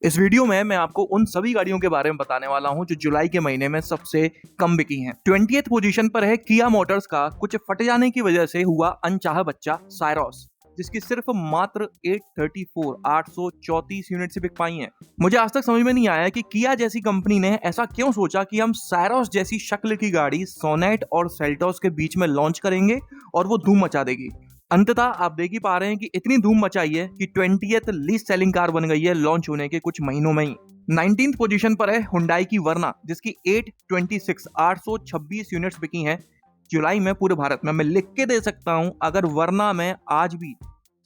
इस वीडियो में मैं आपको उन सभी गाड़ियों के बारे में बताने वाला हूं जो जुलाई के महीने में सबसे कम बिकी हैं। 20th पोजीशन पर है किया मोटर्स का कुछ फट जाने की वजह से हुआ अनचाहा बच्चा सायरोस, जिसकी सिर्फ मात्र 834 यूनिट से बिक पाई हैं। मुझे आज तक समझ में नहीं आया कि किया जैसी कंपनी ने ऐसा क्यों सोचा कि हम सायरोस जैसी शक्ल की गाड़ी सोनेट और सेल्टोस के बीच में लॉन्च करेंगे और वो धूम मचा देगी। अंततः आप देख ही पा रहे हैं कि इतनी धूम मचाई है कि 20th लीस्ट सेलिंग कार बन गई है लॉन्च होने के कुछ महीनों में ही। 19th पोजीशन पर है हुंडई की वर्ना, जिसकी 826 यूनिट्स बिकी हैं जुलाई में पूरे भारत में। मैं लिख के दे सकता हूं, अगर वर्ना में आज भी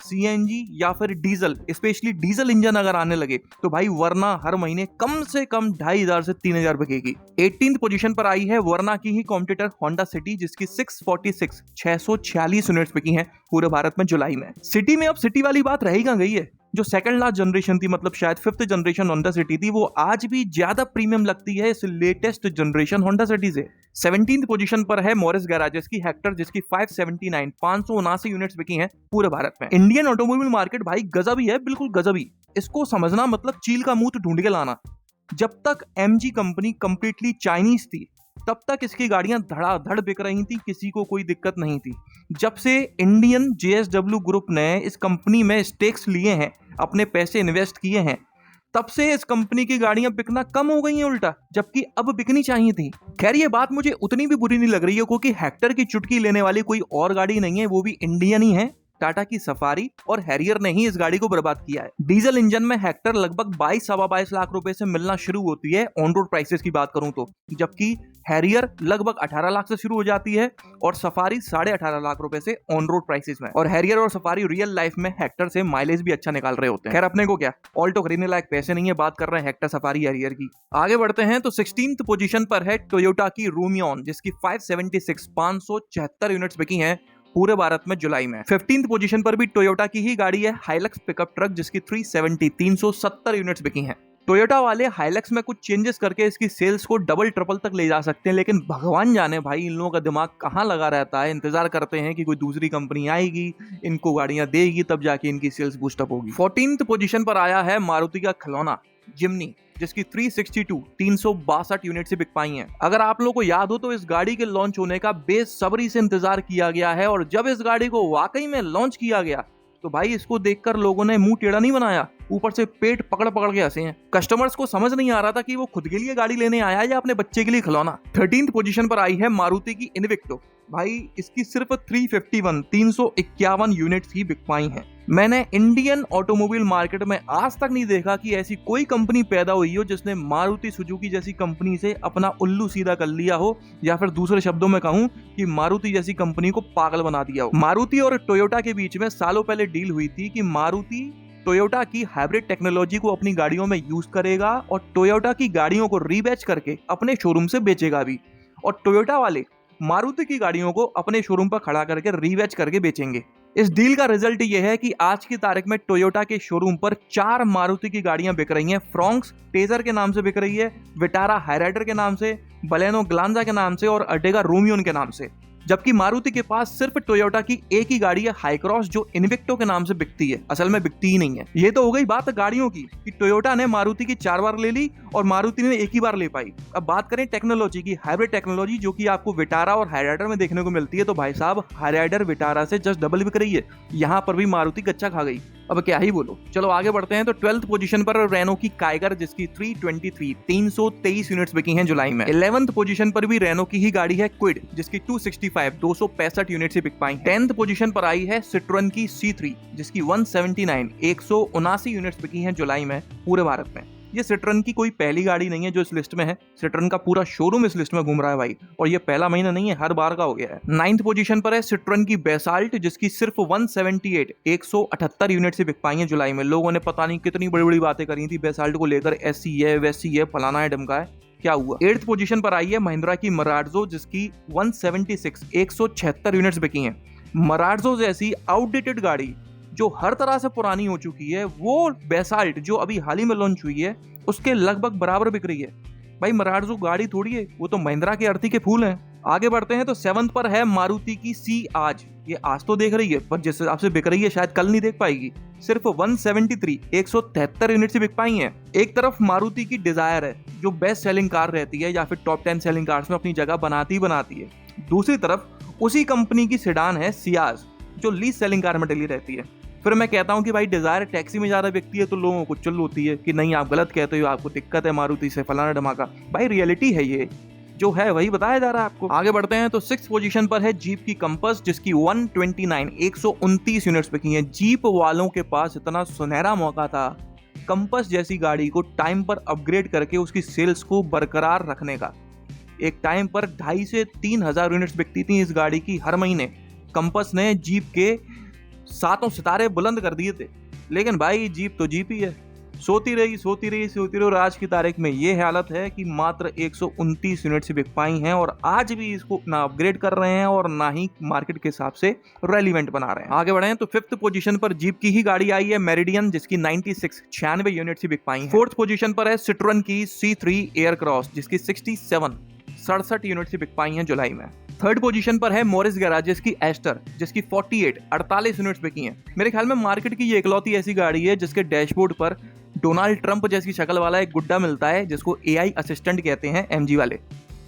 सीएनजी या फिर डीजल, स्पेशली डीजल इंजन अगर आने लगे तो भाई वर्ना हर महीने कम से कम 2500 से 3000 बिकेगी। 18th पोजीशन पर आई है वर्ना की ही कॉम्पिटिटर होंडा सिटी, जिसकी 646 यूनिट्स बिकी हैं पूरे भारत में जुलाई में। सिटी में अब सिटी वाली बात रही कहां गई है। जो सेकंड लास्ट जनरेशन थी, मतलब शायद 5th जनरेशन होंडा सिटी थी, वो आज भी ज्यादा प्रीमियम लगती है इस लेटेस्ट जनरेशन होंडा सिटी से। 17th पोजीशन पर है मॉरिस गैराजेस की हेक्टर, जिसकी 579 यूनिट्स बिकी हैं पूरे भारत में। इंडियन ऑटोमोबाइल मार्केट भाई गजब ही है, बिल्कुल गजब ही। इसको समझना मतलब चील का मुंह ढूंढ के लाना। जब तक एमजी कंपनी कंप्लीटली चाइनीज थी तब तक इसकी गाड़ियां धड़ाधड़ बिक रही थी, किसी को कोई दिक्कत नहीं थी। जब से इंडियन जेएसडब्ल्यू ग्रुप ने इस कंपनी में स्टेक्स लिए हैं, अपने पैसे इन्वेस्ट किए हैं, तब से इस कंपनी की गाड़ियां बिकना कम हो गई हैं उल्टा, जबकि अब बिकनी चाहिए थी। खैर ये बात मुझे उतनी भी बुरी नहीं लग रही है, क्योंकि हेक्टर की चुटकी लेने वाली कोई और गाड़ी नहीं है, वो भी इंडियन ही है। टाटा की सफारी और हैरियर ने ही इस गाड़ी को बर्बाद किया है। डीजल इंजन में हेक्टर लगभग 22-22.5 लाख रुपए से मिलना शुरू होती है ऑन रोड प्राइसेस की बात करूं तो, जबकि हैरियर लगभग 18 लाख से शुरू हो जाती है और सफारी 18.5 लाख रुपए से ऑन रोड प्राइसेस में। और हैरियर और सफारी रियल लाइफ में हेक्टर से माइलेज भी अच्छा निकाल रहे होते हैं। खैर अपने को क्या, ऑल्टो खरीदने लायक पैसे नहीं है, बात कर रहे हैं हेक्टर सफारी हैरियर की। आगे बढ़ते हैं तो 16th पोजीशन पर है टोयोटा की रूमियन, जिसकी 576 यूनिट्स बिकी हैं पूरे भारत में जुलाई में। 15th पोजीशन पर भी टोयोटा की ही गाड़ी है हाइलक्स पिकअप ट्रक, जिसकी 370 यूनिट्स बिकी हैं। टोयोटा वाले हाइलक्स में कुछ चेंजेस करके इसकी सेल्स को डबल ट्रिपल तक ले जा सकते हैं, लेकिन भगवान जाने भाई इन लोगों का दिमाग कहाँ लगा रहता है। इंतजार करते हैं कि कोई दूसरी कंपनी आएगी, इनको गाड़ियां देगी, तब जाके इनकी सेल्स बूस्टअप होगी। 14th पोजीशन पर आया है मारुति का खिलौना जिम्नी, जिसकी 362 यूनिट से बिक पाई हैं। अगर आप लोगों को याद हो तो इस गाड़ी के लॉन्च होने का बेसब्री से इंतजार किया गया है, और जब इस गाड़ी को वाकई में लॉन्च किया गया तो भाई इसको देखकर लोगों ने मुंह टेढ़ा नहीं बनाया, ऊपर से पेट पकड़ पकड़ के हंसे हैं। कस्टमर्स को समझ नहीं आ रहा था कि वो खुद के लिए गाड़ी लेने आया है या अपने बच्चे के लिए खिलौना। 13th पोजीशन पर आई है मारुति की इन्विक्टो। भाई इसकी सिर्फ 351 यूनिट्स ही बिक पाई हैं। मैंने इंडियन ऑटोमोबाइल मार्केट में आज तक नहीं देखा कि ऐसी कोई कंपनी पैदा हुई हो जिसने मारुति सुजुकी जैसी कंपनी से अपना उल्लू सीधा कर लिया हो, या फिर दूसरे शब्दों में कहूं कि मारुति जैसी कंपनी को पागल बना दिया हो। मारुति और टोयोटा के बीच में सालों पहले डील हुई थी कि मारुति टोयोटा की हाइब्रिड टेक्नोलॉजी को अपनी गाड़ियों में यूज करेगा और टोयोटा की गाड़ियों को रीबैच करके अपने शोरूम से बेचेगा भी, और टोयोटा वाले मारुति की गाड़ियों को अपने शोरूम पर खड़ा करके रीबैच करके बेचेंगे। इस डील का रिजल्ट यह है कि आज की तारीख में टोयोटा के शोरूम पर 4 मारुति की गाड़ियां बिक रही हैं। फ्रॉन्क्स टेजर के नाम से बिक रही है, विटारा हाईराइडर के नाम से, बलेनो ग्लांजा के नाम से और अर्टिगा रूमियन के नाम से। जबकि मारुति के पास सिर्फ टोयोटा की एक ही गाड़ी है हाईक्रॉस, जो इन्विक्टो के नाम से बिकती है, असल में बिकती ही नहीं है। ये तो हो गई बात गाड़ियों की कि टोयोटा ने मारुति की 4 बार ले ली और मारुति ने एक ही बार ले पाई। अब बात करें टेक्नोलॉजी की, हाइब्रिड टेक्नोलॉजी जो कि आपको विटारा और हाईराइडर में देखने को मिलती है, तो भाई साहब हाईराइडर विटारा से जस्ट डबल बिक रही है। यहाँ पर भी मारुति कच्चा खा गई, अब क्या ही बोलो। चलो आगे बढ़ते हैं तो 12th पोजीशन पर रेनो की काइगर, जिसकी 323 यूनिट्स बिकी हैं जुलाई में। 11th पोजीशन पर भी रेनो की ही गाड़ी है क्विड, जिसकी 265 यूनिट से बिक पाई। 10th पोजीशन पर आई है सिट्रोन की C3, जिसकी 179 यूनिट्स बिकी हैं जुलाई में पूरे भारत में। ये सिट्रन की कोई पहली गाड़ी नहीं है जो इस लिस्ट में है, सिट्रन का पूरा शोरूम इस लिस्ट में घूम रहा है भाई, और ये पहला महीना नहीं है, हर बार का हो गया है। 9th पोजीशन पर है सिट्रन की बेसाल्ट, जिसकी सिर्फ 178 यूनिट से बिक पाई है जुलाई में। लोगों ने पता नहीं कितनी बड़ी बड़ी बातें करी थी बेसाल्ट को लेकर, ऐसी है वैसी है, फलाना है ढमका है, क्या हुआ। 8th पोजीशन पर आई है महिंद्रा की मरार्जो, जिसकी 176 यूनिट्स बिकी हैं। मरार्जो जैसी आउटडेटेड गाड़ी जो हर तरह से पुरानी हो चुकी है, वो बेसाल्ट जो अभी हाल ही में लॉन्च हुई है उसके लगभग बराबर बिक रही है। भाई मरार्जो गाड़ी थोड़ी है, वो तो महिंद्रा के अर्थी के फूल हैं। आगे बढ़ते हैं तो 7th पर है मारुति की सी आज। ये आज तो देख रही है, पर जिस हिसाब से बिक रही है शायद कल नहीं देख पाएगी। सिर्फ 173 यूनिट से बिक पाई हैं। एक तरफ मारुति की डिजायर है जो बेस्ट सेलिंग कार रहती है या फिर टॉप 10 सेलिंग कार्स में अपनी जगह बनाती है। दूसरी तरफ उसी कंपनी की सेडान है सियाज जो लीस्ट सेलिंग कार में डली रहती है। फिर मैं कहता हूँ कि भाई डिजायर टैक्सी में ज्यादा बिकती है तो लोगों को चुल होती है कि नहीं आप गलत कहते हो, आपको दिक्कत है मारुति से, फलाना धमाका। भाई रियलिटी है, ये जो है वही बताया जा रहा है आपको। आगे बढ़ते हैं तो 6th पोजीशन पर है जीप की कंपस जिसकी 129 यूनिट्स बिकी हैं। जीप वालों के पास इतना सुनहरा मौका था कंपस जैसी गाड़ी को टाइम पर अपग्रेड करके उसकी सेल्स को बरकरार रखने का। एक टाइम पर 2,500 से 3,000 यूनिट्स बिकती थी इस गाड़ी की हर महीने। कंपस ने जीप के 7 सितारे बुलंद कर दिए थे। लेकिन भाई जीप तो जीप ही है, सोती रही और आज की तारीख में ये हालत है कि मात्र 129 यूनिट से बिक पाई हैं और आज भी इसको ना अपग्रेड कर रहे हैं और ना ही मार्केट के हिसाब से रेलिवेंट बना रहे हैं। आगे बढ़े हैं तो 5th पोजीशन पर जीप की ही गाड़ी आई है मेरिडियन जिसकी 96 यूनिट से बिक पाई हैं। 4th पोजीशन पर है सिट्रोन की C3 एयरक्रॉस जिसकी 67 यूनिट से बिक पाई हैं जुलाई में। 3rd पोजीशन पर है मोरिस गैराज की एस्टर जिसकी 48 यूनिट्स बिकी हैं। मेरे ख्याल में मार्केट की ये इकलौती ऐसी गाड़ी है जिसके डैशबोर्ड पर डोनाल्ड ट्रंप जैसी शक्ल वाला एक गुड्डा मिलता है जिसको AI असिस्टेंट कहते हैं MG वाले।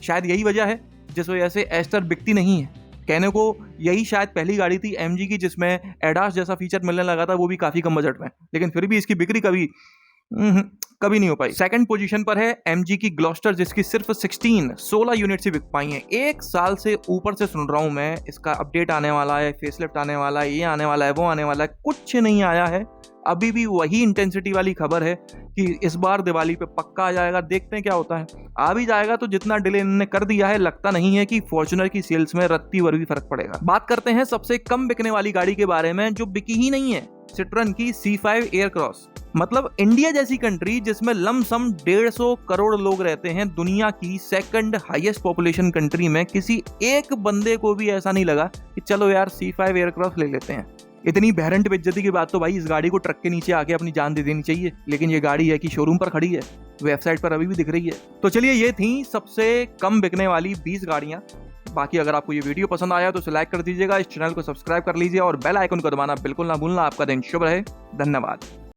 शायद यही वजह है जिस वजह से एस्टर बिकती नहीं है। कहने को यही शायद पहली गाड़ी थी MG की जिसमें एडास जैसा फीचर मिलने लगा था, वो भी काफी कम बजट में, लेकिन फिर भी इसकी बिक्री कभी नहीं हो पाई। 2nd पोजीशन पर है MG की ग्लॉस्टर जिसकी सिर्फ 16 यूनिट से बिक पाई हैं। 1 साल से ऊपर से सुन रहा हूं मैं इसका अपडेट आने वाला है, फेसलिफ्ट आने वाला है, ये आने वाला है, वो आने वाला है, कुछ नहीं आया है। अभी भी वही इंटेंसिटी वाली खबर है कि इस बार दिवाली पे पक्का आ जाएगा। देखते हैं क्या होता है। आ भी जाएगा तो जितना डिले इन्होंने कर दिया है लगता नहीं है कि फॉर्च्यूनर की सेल्स में रत्ती भर भी फर्क पड़ेगा। बात करते हैं सबसे कम बिकने वाली गाड़ी के बारे में जो बिकी ही नहीं है, सिट्रोन की C5 एयरक्रॉस। मतलब इंडिया जैसी कंट्री जिसमें लमसम 150 करोड़ लोग रहते हैं, दुनिया की 2nd हाईएस्ट पॉपुलेशन कंट्री में किसी एक बंदे को भी ऐसा नहीं लगा कि चलो यार C5 एयरक्रॉस ले लेते हैं। इतनी बहरंट बेइज्जती की बात तो भाई इस गाड़ी को ट्रक के नीचे आके अपनी जान दे देनी चाहिए, लेकिन ये गाड़ी है कि शोरूम पर खड़ी है, वेबसाइट पर अभी भी दिख रही है। तो चलिए ये थी सबसे कम बिकने वाली 20 गाड़ियां। बाकी अगर आपको ये वीडियो पसंद आया तो इसे लाइक कर दीजिएगा, इस चैनल को सब्सक्राइब कर लीजिए और बेल आइकन को दबाना बिल्कुल ना भूलना। आपका दिन शुभ रहे। धन्यवाद।